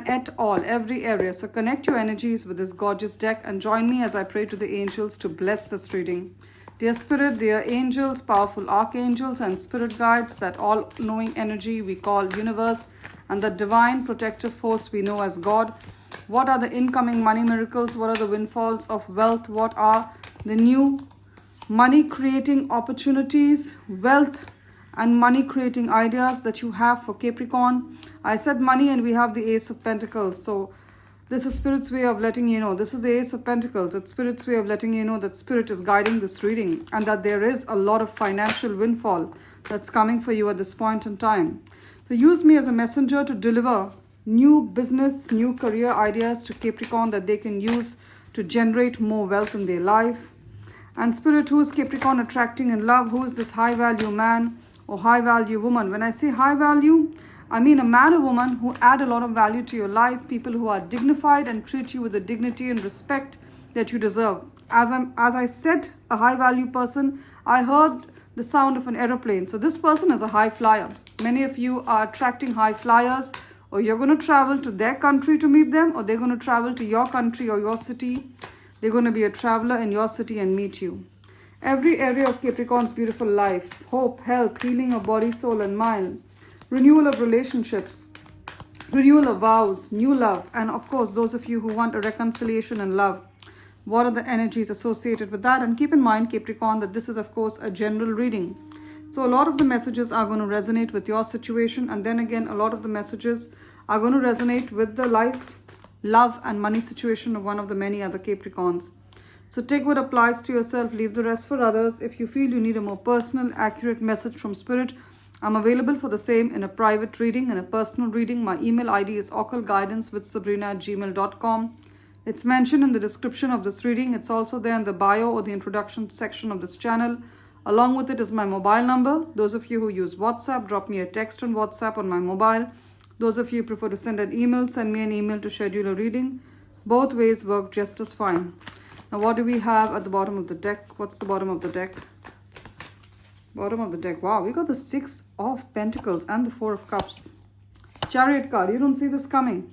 at all, every area. So connect your energies with this gorgeous deck and join me as I pray to the angels to bless this reading. Dear Spirit, dear angels, powerful archangels and spirit guides, that all-knowing energy we call universe, and the divine protective force we know as God. What are the incoming money miracles? What are the windfalls of wealth? What are the new money creating opportunities, wealth and money creating ideas that you have for Capricorn? I said money and we have the Ace of Pentacles. So this is Spirit's way of letting you know. This is the Ace of Pentacles. It's Spirit's way of letting you know that Spirit is guiding this reading and that there is a lot of financial windfall that's coming for you at this point in time. So use me as a messenger to deliver new business, new career ideas to Capricorn that they can use to generate more wealth in their life. And Spirit, who is Capricorn attracting in love? Who is this high value man or high value woman? When I say high value, I mean a man or woman who add a lot of value to your life, people who are dignified and treat you with the dignity and respect that you deserve. As I said, a high value person, I heard the sound of an aeroplane. So this person is a high flyer. Many of you are attracting high flyers, or you're going to travel to their country to meet them, or they're going to travel to your country or your city. They're going to be a traveler in your city and meet you. Every area of Capricorn's beautiful life, hope, health, healing of body, soul and mind, renewal of relationships, renewal of vows, new love, and of course those of you who want a reconciliation and love. What are the energies associated with that? And keep in mind, Capricorn, that this is of course a general reading. So a lot of the messages are going to resonate with your situation, and then again a lot of the messages are going to resonate with the life, love and money situation of one of the many other Capricorns. So take what applies to yourself, leave the rest for others. If you feel you need a more personal, accurate message from Spirit, I'm available for the same in a private reading and a personal reading. My email ID is occultguidancewithsabrina@gmail.com. It's mentioned in the description of this reading. It's also there in the bio or the introduction section of this channel. Along with it is my mobile number. Those of you who use WhatsApp, drop me a text on WhatsApp on my mobile. Those of you who prefer to send an email, send me an email to schedule a reading. Both ways work just as fine. Now what do we have at the bottom of the deck? What's the bottom of the deck? Bottom of the deck. Wow, we got the Six of Pentacles and the Four of Cups. Chariot card. You don't see this coming.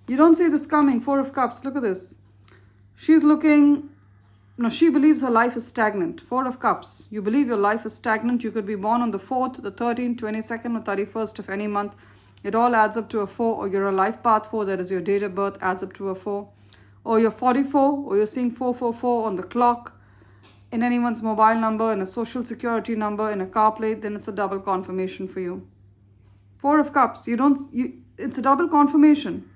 You don't see this coming. Four of Cups. Look at this. She's looking... No, she believes her life is stagnant. Four of Cups. You believe your life is stagnant. You could be born on the 4th, the 13th, 22nd or 31st of any month. It all adds up to a 4, or you're a life path 4, that is your date of birth, adds up to a 4. Or you're 44, or you're seeing 444 on the clock, in anyone's mobile number, in a social security number, in a car plate, then it's a double confirmation for you. Four of Cups. It's a double confirmation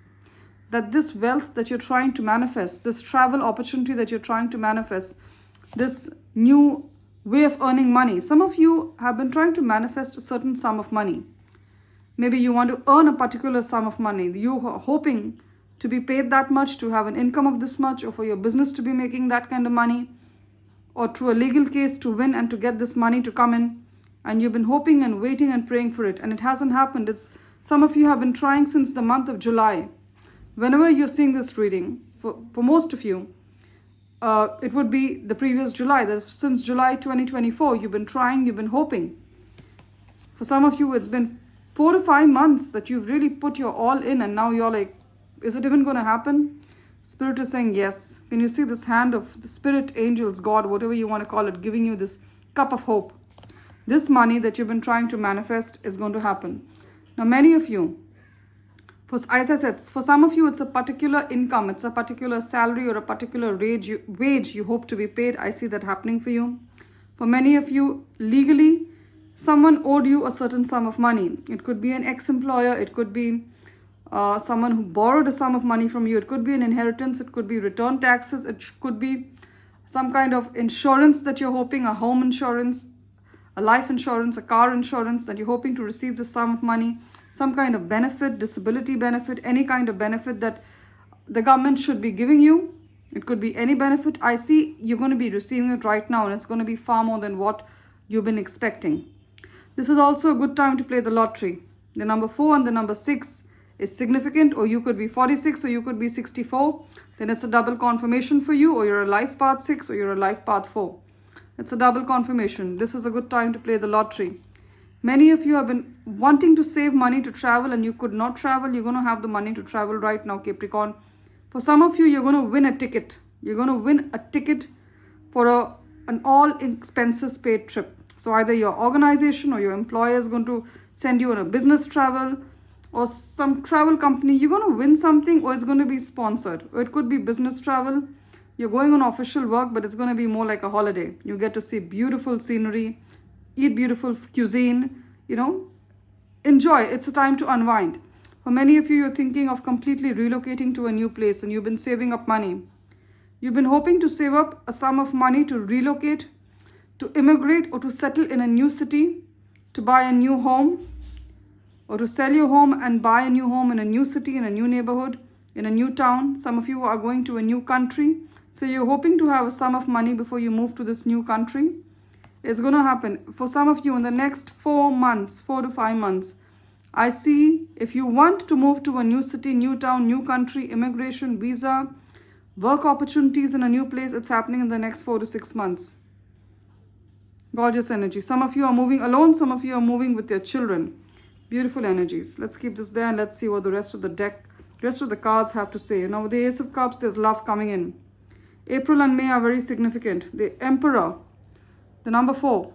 that this wealth that you're trying to manifest, this travel opportunity that you're trying to manifest, this new way of earning money. Some of you have been trying to manifest a certain sum of money. Maybe you want to earn a particular sum of money. You are hoping to be paid that much, to have an income of this much, or for your business to be making that kind of money, or through a legal case to win and to get this money to come in. And you've been hoping and waiting and praying for it, and it hasn't happened. Some of you have been trying since the month of July. Whenever you're seeing this reading, for most of you, it would be the previous July. That's since July 2024, you've been trying, you've been hoping. For some of you, it's been 4 to 5 months that you've really put your all in, and now you're like, is it even going to happen? Spirit is saying yes. Can you see this hand of the Spirit, angels, God, whatever you want to call it, giving you this cup of hope? This money that you've been trying to manifest is going to happen. Now, many of you, as I said, for some of you, it's a particular income, it's a particular salary or a particular wage you hope to be paid. I see that happening for you. For many of you, legally, someone owed you a certain sum of money. It could be an ex-employer, it could be someone who borrowed a sum of money from you. It could be an inheritance, it could be return taxes, it could be some kind of insurance that you're hoping, a home insurance, a life insurance, a car insurance, that you're hoping to receive the sum of money, some kind of benefit, disability benefit, any kind of benefit that the government should be giving you. It could be any benefit. I see you're going to be receiving it right now, and it's going to be far more than what you've been expecting. This is also a good time to play the lottery. The number 4 and the number 6 is significant, or you could be 46 or you could be 64. Then it's a double confirmation for you, or you're a life path 6 or you're a life path 4. It's a double confirmation. This is a good time to play the lottery. Many of you have been wanting to save money to travel and you could not travel. You're going to have the money to travel right now, Capricorn. For some of you, you're going to win a ticket. You're going to win a ticket for an all expenses paid trip. So either your organization or your employer is going to send you on a business travel or some travel company. You're going to win something, or it's going to be sponsored. Or it could be business travel. You're going on official work, but it's going to be more like a holiday. You get to see beautiful scenery, eat beautiful cuisine, enjoy. It's a time to unwind. For many of you, you're thinking of completely relocating to a new place and you've been saving up money. You've been hoping to save up a sum of money to relocate, to immigrate, or to settle in a new city, to buy a new home, or to sell your home and buy a new home in a new city, in a new neighborhood, in a new town. Some of you are going to a new country. So you're hoping to have a sum of money before you move to this new country. It's going to happen. For some of you in the next 4 months, 4 to 5 months, I see if you want to move to a new city, new town, new country, immigration, visa, work opportunities in a new place, it's happening in the next 4 to 6 months. Gorgeous energy. Some of you are moving alone. Some of you are moving with your children. Beautiful energies. Let's keep this there and let's see what the rest of the deck, rest of the cards have to say. Now with the Ace of Cups, there's love coming in. April and May are very significant. The Emperor, the number 4,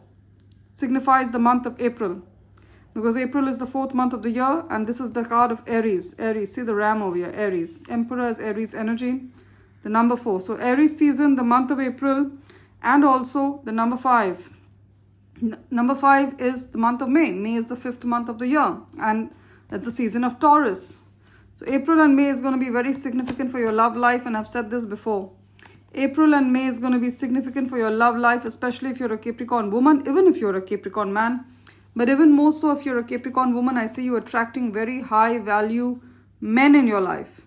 signifies the month of April. Because April is the 4th month of the year and this is the card of Aries. Aries, see the ram over here, Aries. Emperor is Aries energy. The number 4. So Aries season, the month of April, and also the number 5. Number 5 is the month of May. May is the 5th month of the year and that's the season of Taurus. So April and May is going to be very significant for your love life, and I've said this before. April and May is going to be significant for your love life, especially if you're a Capricorn woman, even if you're a Capricorn man. But even more so if you're a Capricorn woman, I see you attracting very high value men in your life.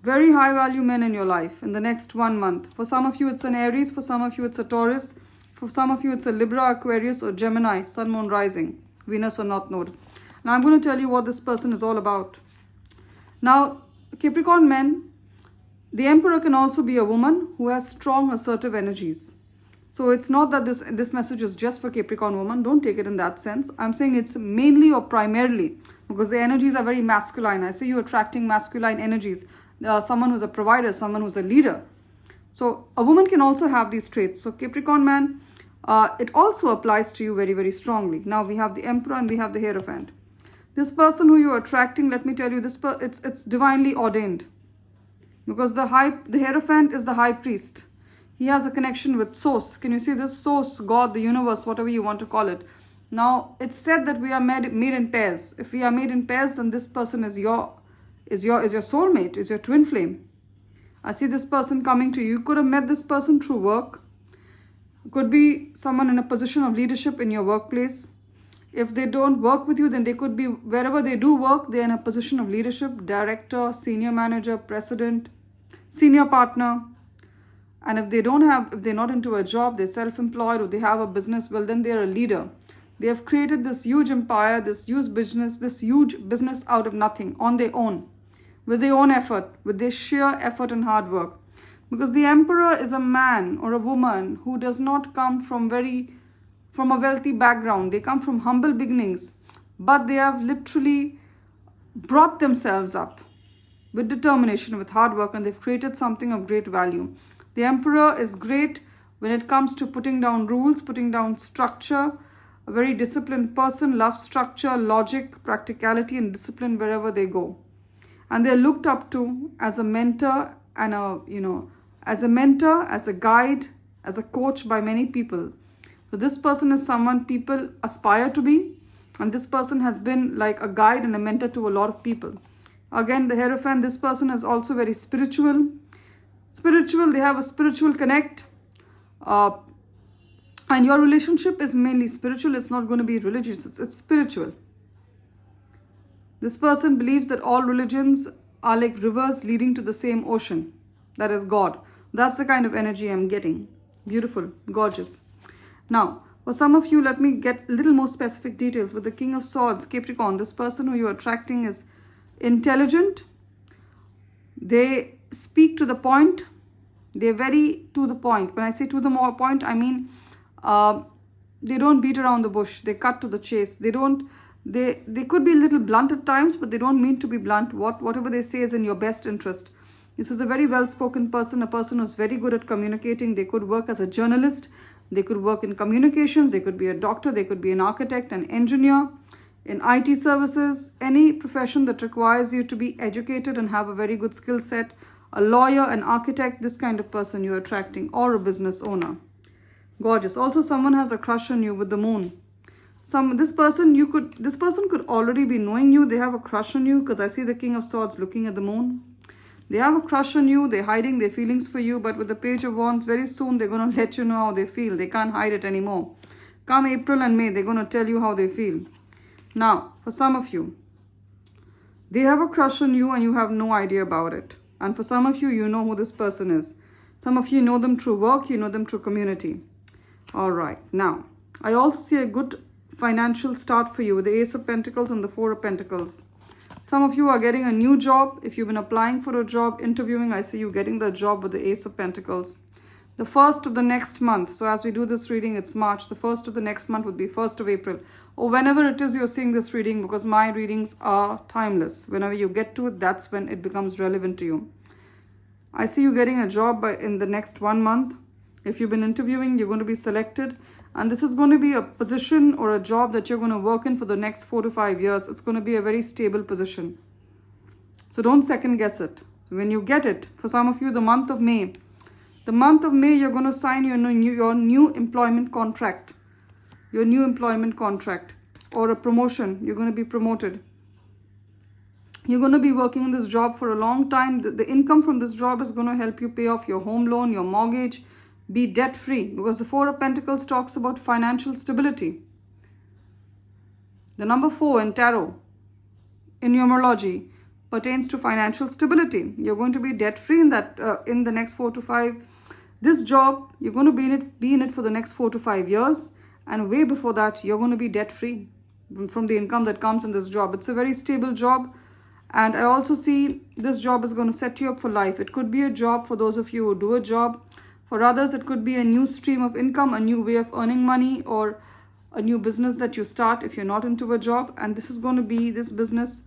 Very high value men in your life in the next 1 month. For some of you, it's an Aries. For some of you, it's a Taurus. For some of you, it's a Libra, Aquarius, or Gemini, Sun, Moon, Rising, Venus or North Node. Now, I'm going to tell you what this person is all about. Now, Capricorn men, the Emperor can also be a woman who has strong assertive energies. So it's not that this message is just for Capricorn woman. Don't take it in that sense. I'm saying it's mainly or primarily because the energies are very masculine. I see you attracting masculine energies. Someone who's a provider, someone who's a leader. So a woman can also have these traits. So Capricorn man, it also applies to you very, very strongly. Now we have the Emperor and we have the Hierophant. This person who you're attracting, let me tell you, it's divinely ordained. Because the Hierophant is the high priest. He has a connection with Source. Can you see this? Source, God, the universe, whatever you want to call it. Now, it's said that we are made in pairs. If we are made in pairs, then this person is your soulmate, is your twin flame. I see this person coming to you. You could have met this person through work. Could be someone in a position of leadership in your workplace. If they don't work with you, then they could be, wherever they do work, they're in a position of leadership, director, senior manager, president, senior partner. And if they're not into a job, they're self-employed or they have a business, well, then they're a leader. They have created this huge empire, this huge business out of nothing on their own, with their own effort, with their sheer effort and hard work. Because the Emperor is a man or a woman who does not come from a wealthy background. They come from humble beginnings, but they have literally brought themselves up with determination, with hard work, and they've created something of great value. The Emperor is great when it comes to putting down rules, putting down structure. A very disciplined person, loves structure, logic, practicality, and discipline wherever they go. And they're looked up to as a mentor and as a guide, as a coach by many people. So this person is someone people aspire to be, and this person has been like a guide and a mentor to a lot of people. Again, the Hierophant, this person is also very spiritual. They have a spiritual connect. And your relationship is mainly spiritual. It's not going to be religious. It's spiritual. This person believes that all religions are like rivers leading to the same ocean. That is God. That's the kind of energy I'm getting. Beautiful. Gorgeous. Now, for some of you, let me get a little more specific details. With the King of Swords, Capricorn, this person who you're attracting is intelligent. They speak to the point. They're very to the point. When I say to the point, I mean they don't beat around the bush. They cut to the chase. They could be a little blunt at times, but they don't mean to be blunt. Whatever they say is in your best interest. This is a very well-spoken person, a person who's very good at communicating. They could work as a journalist. They could work in communications. They could be a doctor. They could be an architect, an engineer, in IT services, any profession that requires you to be educated and have a very good skill set. A lawyer, an architect, this kind of person you're attracting, or a business owner. Gorgeous. Also, someone has a crush on you with the moon. This person could already be knowing you. They have a crush on you because I see the King of Swords looking at the moon. They have a crush on you. They're hiding their feelings for you, but with the Page of Wands, very soon they're going to let you know how they feel. They can't hide it anymore. Come April and May, they're going to tell you how they feel. Now, for some of you, they have a crush on you and you have no idea about it. And for some of you, you know who this person is. Some of you know them through work, you know them through community. All right. Now, I also see a good financial start for you with the Ace of Pentacles and the Four of Pentacles. Some of you are getting a new job. If you've been applying for a job, interviewing, I see you getting the job with the Ace of Pentacles. The first of the next month. So as we do this reading, it's March. The first of the next month would be 1st of April. Or whenever it is you're seeing this reading, because my readings are timeless. Whenever you get to it, that's when it becomes relevant to you. I see you getting a job in the next 1 month. If you've been interviewing, you're going to be selected. And this is going to be a position or a job that you're going to work in for the next 4 to 5 years. It's going to be a very stable position. So don't second guess it. So when you get it, for some of you, the month of May, you're going to sign your new employment contract. Your new employment contract or a promotion. You're going to be promoted. You're going to be working in this job for a long time. The income from this job is going to help you pay off your home loan, your mortgage, be debt free, because the Four of Pentacles talks about financial stability. The number 4 in tarot, in numerology, pertains to financial stability. You're going to be debt free in the next 4 to 5. This job, you're going to be in it for the next 4 to 5 years, and way before that, you're going to be debt free from the income that comes in this job. It's a very stable job, and I also see this job is going to set you up for life. It could be a job for those of you who do a job. For others, it could be a new stream of income, a new way of earning money, or a new business that you start if you're not into a job. And this business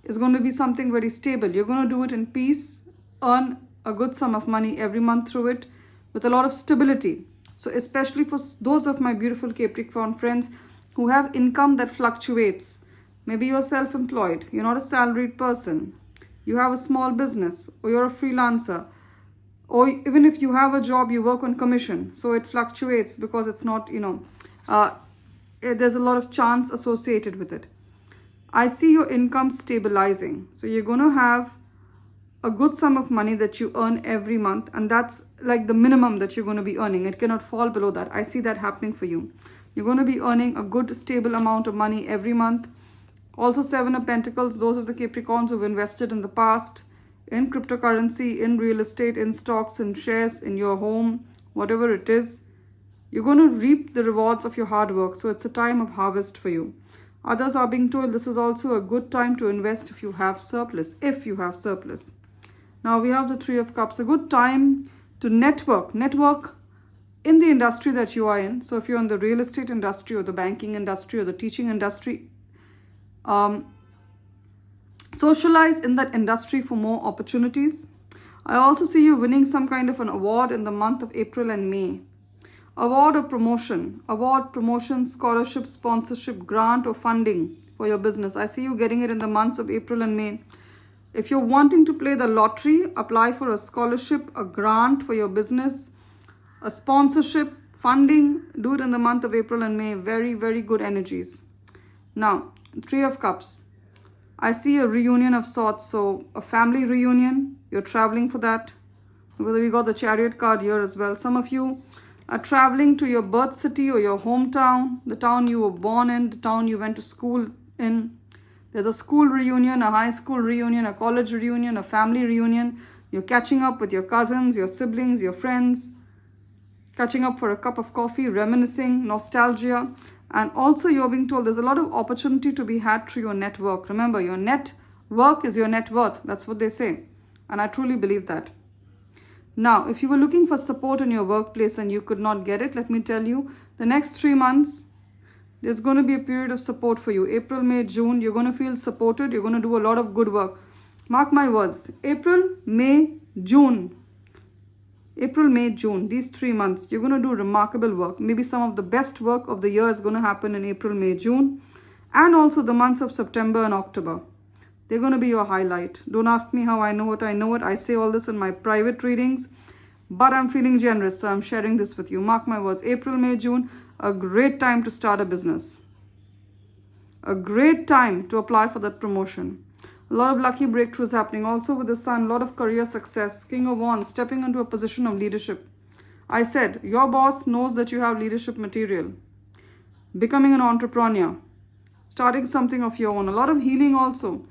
is going to be something very stable. You're going to do it in peace, earn a good sum of money every month through it with a lot of stability. So especially for those of my beautiful Capricorn friends who have income that fluctuates. Maybe you're self-employed, you're not a salaried person, you have a small business, or you're a freelancer. Or even if you have a job, you work on commission. So it fluctuates because it's not, there's a lot of chance associated with it. I see your income stabilizing. So you're going to have a good sum of money that you earn every month. And that's like the minimum that you're going to be earning. It cannot fall below that. I see that happening for you. You're going to be earning a good stable amount of money every month. Also 7 of Pentacles, those of the Capricorns who've invested in the past, in cryptocurrency, in real estate, in stocks, in shares, in your home, whatever it is, you're going to reap the rewards of your hard work. So it's a time of harvest for you. Others are being told this is also a good time to invest if you have surplus. Now we have the 3 of Cups, a good time to network in the industry that you are in. So if you're in the real estate industry or the banking industry or the teaching industry, socialize in that industry for more opportunities. I also see you winning some kind of an award in the month of April and May. Award or promotion. Award, promotion, scholarship, sponsorship, grant or funding for your business. I see you getting it in the months of April and May. If you're wanting to play the lottery, apply for a scholarship, a grant for your business, a sponsorship, funding, do it in the month of April and May. Very, very good energies. Now, 3 of Cups. I see a reunion of sorts, so a family reunion. You're traveling for that. We got the Chariot card here as well. Some of you are traveling to your birth city or your hometown, the town you were born in, the town you went to school in. There's a school reunion, a high school reunion, a college reunion, a family reunion. You're catching up with your cousins, your siblings, your friends, catching up for a cup of coffee, reminiscing, nostalgia. And also you're being told there's a lot of opportunity to be had through your network. Remember, your network is your net worth. That's what they say. And I truly believe that. Now, if you were looking for support in your workplace and you could not get it, let me tell you, the next 3 months, there's going to be a period of support for you. April, May, June, you're going to feel supported. You're going to do a lot of good work. Mark my words. April, May, June. April, May, June. These 3 months, you're going to do remarkable work. Maybe some of the best work of the year is going to happen in April, May, June. And also the months of September and October. They're going to be your highlight. Don't ask me how I know it. I know it. I say all this in my private readings. But I'm feeling generous, so I'm sharing this with you. Mark my words. April, May, June, a great time to start a business. A great time to apply for that promotion. A lot of lucky breakthroughs happening. Also with the sun, a lot of career success. King of Wands, stepping into a position of leadership. I said, your boss knows that you have leadership material. Becoming an entrepreneur. Starting something of your own. A lot of healing also.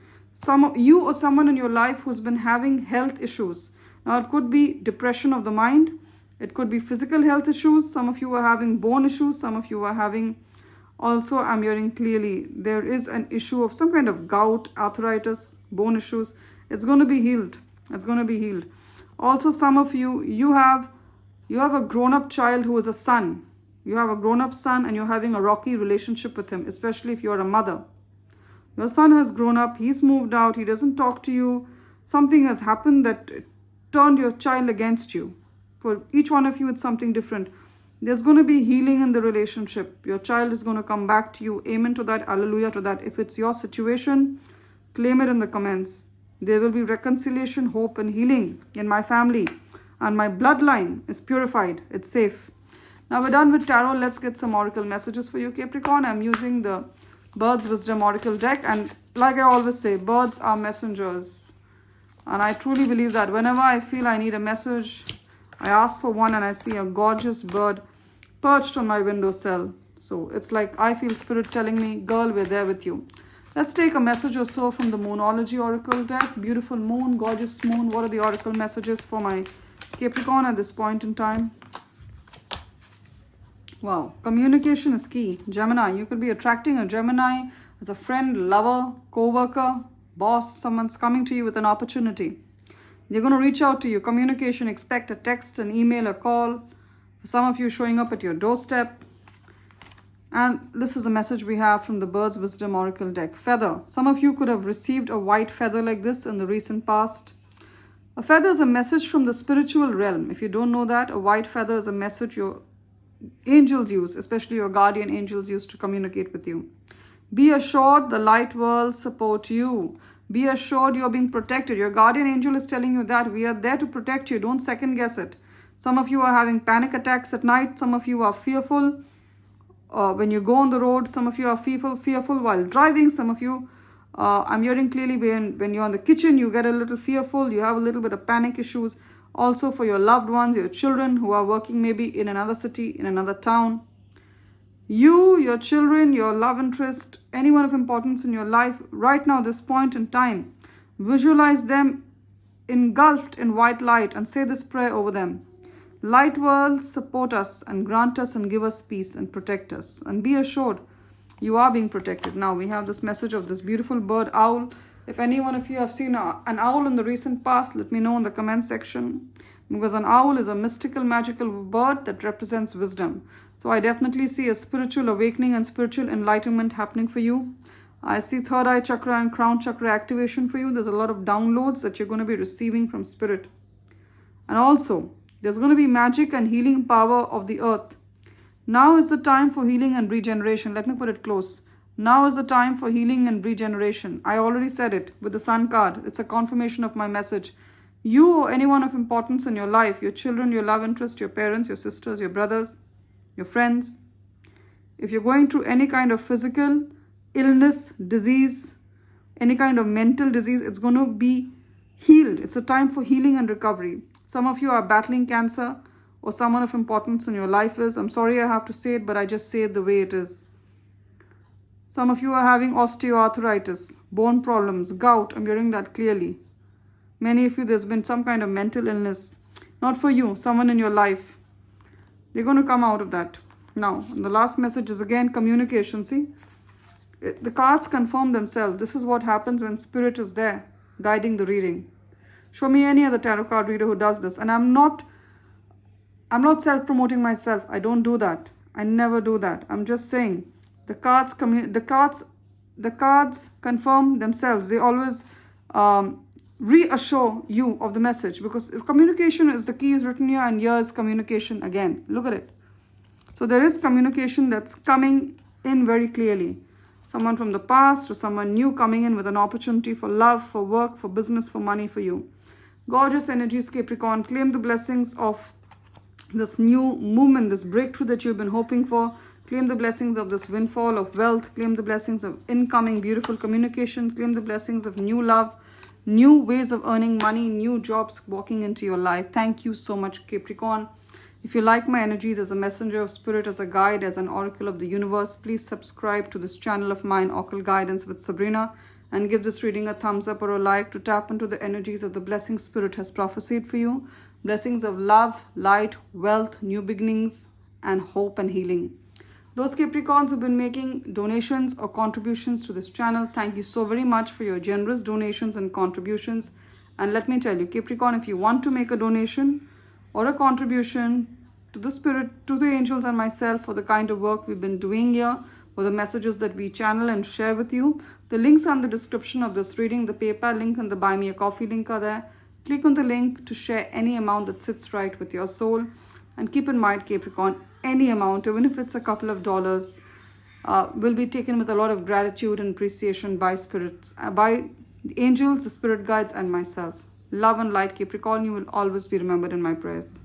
You or someone in your life who's been having health issues. Now, it could be depression of the mind. It could be physical health issues. Some of you are having bone issues. Some of you are having, also, I'm hearing clearly, there is an issue of some kind of gout, arthritis, bone issues. It's going to be healed. It's going to be healed. Also, some of you, you have a grown-up child who is a son. You have a grown-up son and you're having a rocky relationship with him, especially if you're a mother. Your son has grown up, he's moved out, he doesn't talk to you. Something has happened that turned your child against you. For each one of you, it's something different. There's going to be healing in the relationship. Your child is going to come back to you. Amen to that. Hallelujah to that. If it's your situation, claim it in the comments. There will be reconciliation, hope, and healing in my family. And my bloodline is purified. It's safe. Now we're done with tarot. Let's get some oracle messages for you, Capricorn. I'm using the Birds Wisdom Oracle deck. And like I always say, birds are messengers. And I truly believe that whenever I feel I need a message, I ask for one and I see a gorgeous bird perched on my windowsill. So it's like I feel spirit telling me, girl, we're there with you. Let's take a message or so from the Moonology Oracle deck. Beautiful moon, gorgeous moon. What are the oracle messages for my Capricorn at this point in time? Wow, communication is key. Gemini, you could be attracting a Gemini as a friend, lover, co-worker, boss. Someone's coming to you with an opportunity. They're going to reach out to you. Communication, expect a text, an email, a call. For some of you, showing up at your doorstep. And this is a message we have from the Birds Wisdom Oracle deck. Feather. Some of you could have received a white feather like this in the recent past. A feather is a message from the spiritual realm. If you don't know that, a white feather is a message your angels use, especially your guardian angels use to communicate with you. Be assured the light world support you. Be assured you're being protected. Your guardian angel is telling you that we are there to protect you. Don't second guess it. Some of you are having panic attacks at night. Some of you are fearful when you go on the road. Some of you are fearful while driving. Some of you, I'm hearing clearly when you're in the kitchen, you get a little fearful. You have a little bit of panic issues. Also for your loved ones, your children who are working maybe in another city, in another town. You, your children, your love interest, anyone of importance in your life, right now, this point in time, visualize them engulfed in white light and say this prayer over them. Light world, support us and grant us and give us peace and protect us. And be assured you are being protected. Now we have this message of this beautiful bird, owl. If any one of you have seen an owl in the recent past, let me know in the comment section. Because an owl is a mystical, magical bird that represents wisdom. So I definitely see a spiritual awakening and spiritual enlightenment happening for you. I see third eye chakra and crown chakra activation for you. There's a lot of downloads that you're going to be receiving from spirit. And also, there's going to be magic and healing power of the earth. Now is the time for healing and regeneration. Let me put it close. Now is the time for healing and regeneration. I already said it with the Sun card. It's a confirmation of my message. You or anyone of importance in your life, your children, your love interest, your parents, your sisters, your brothers, your friends. If you're going through any kind of physical illness, disease, any kind of mental disease, it's going to be healed. It's a time for healing and recovery. Some of you are battling cancer or someone of importance in your life is. I'm sorry I have to say it, but I just say it the way it is. Some of you are having osteoarthritis, bone problems, gout. I'm hearing that clearly. Many of you, there's been some kind of mental illness. Not for you, someone in your life. They're going to come out of that. Now, the last message is again communication. See, the cards confirm themselves. This is what happens when spirit is there, guiding the reading. Show me any other tarot card reader who does this. And I'm not self-promoting myself. I don't do that. I never do that. I'm just saying the cards confirm themselves. They always reassure you of the message, because communication is the key is written here, and here is communication again. Look at it. So there is communication that's coming in very clearly. Someone from the past or someone new coming in with an opportunity for love, for work, for business, for money for you. Gorgeous energies, Capricorn. Claim the blessings of this new movement, this breakthrough that you've been hoping for. Claim the blessings of this windfall of wealth. Claim the blessings of incoming beautiful communication. Claim the blessings of new love, new ways of earning money, new jobs walking into your life. Thank you so much, Capricorn. If you like my energies as a messenger of spirit, as a guide, as an oracle of the universe, please subscribe to this channel of mine, Occult Guidance with Sabrina, and give this reading a thumbs up or a like to tap into the energies of the blessing spirit has prophesied for you. Blessings of love, light, wealth, new beginnings, and hope and healing. Those Capricorns who've been making donations or contributions to this channel, thank you so very much for your generous donations and contributions. And let me tell you, Capricorn, if you want to make a donation or a contribution to the spirit, to the angels and myself for the kind of work we've been doing here, for the messages that we channel and share with you, the links are in the description of this reading. The PayPal link and the Buy Me a Coffee link are there. Click on the link to share any amount that sits right with your soul. And keep in mind, Capricorn, any amount, even if it's a couple of dollars, will be taken with a lot of gratitude and appreciation by spirits, by the angels, the spirit guides, and myself. Love and light, Capricorn. You will always be remembered in my prayers.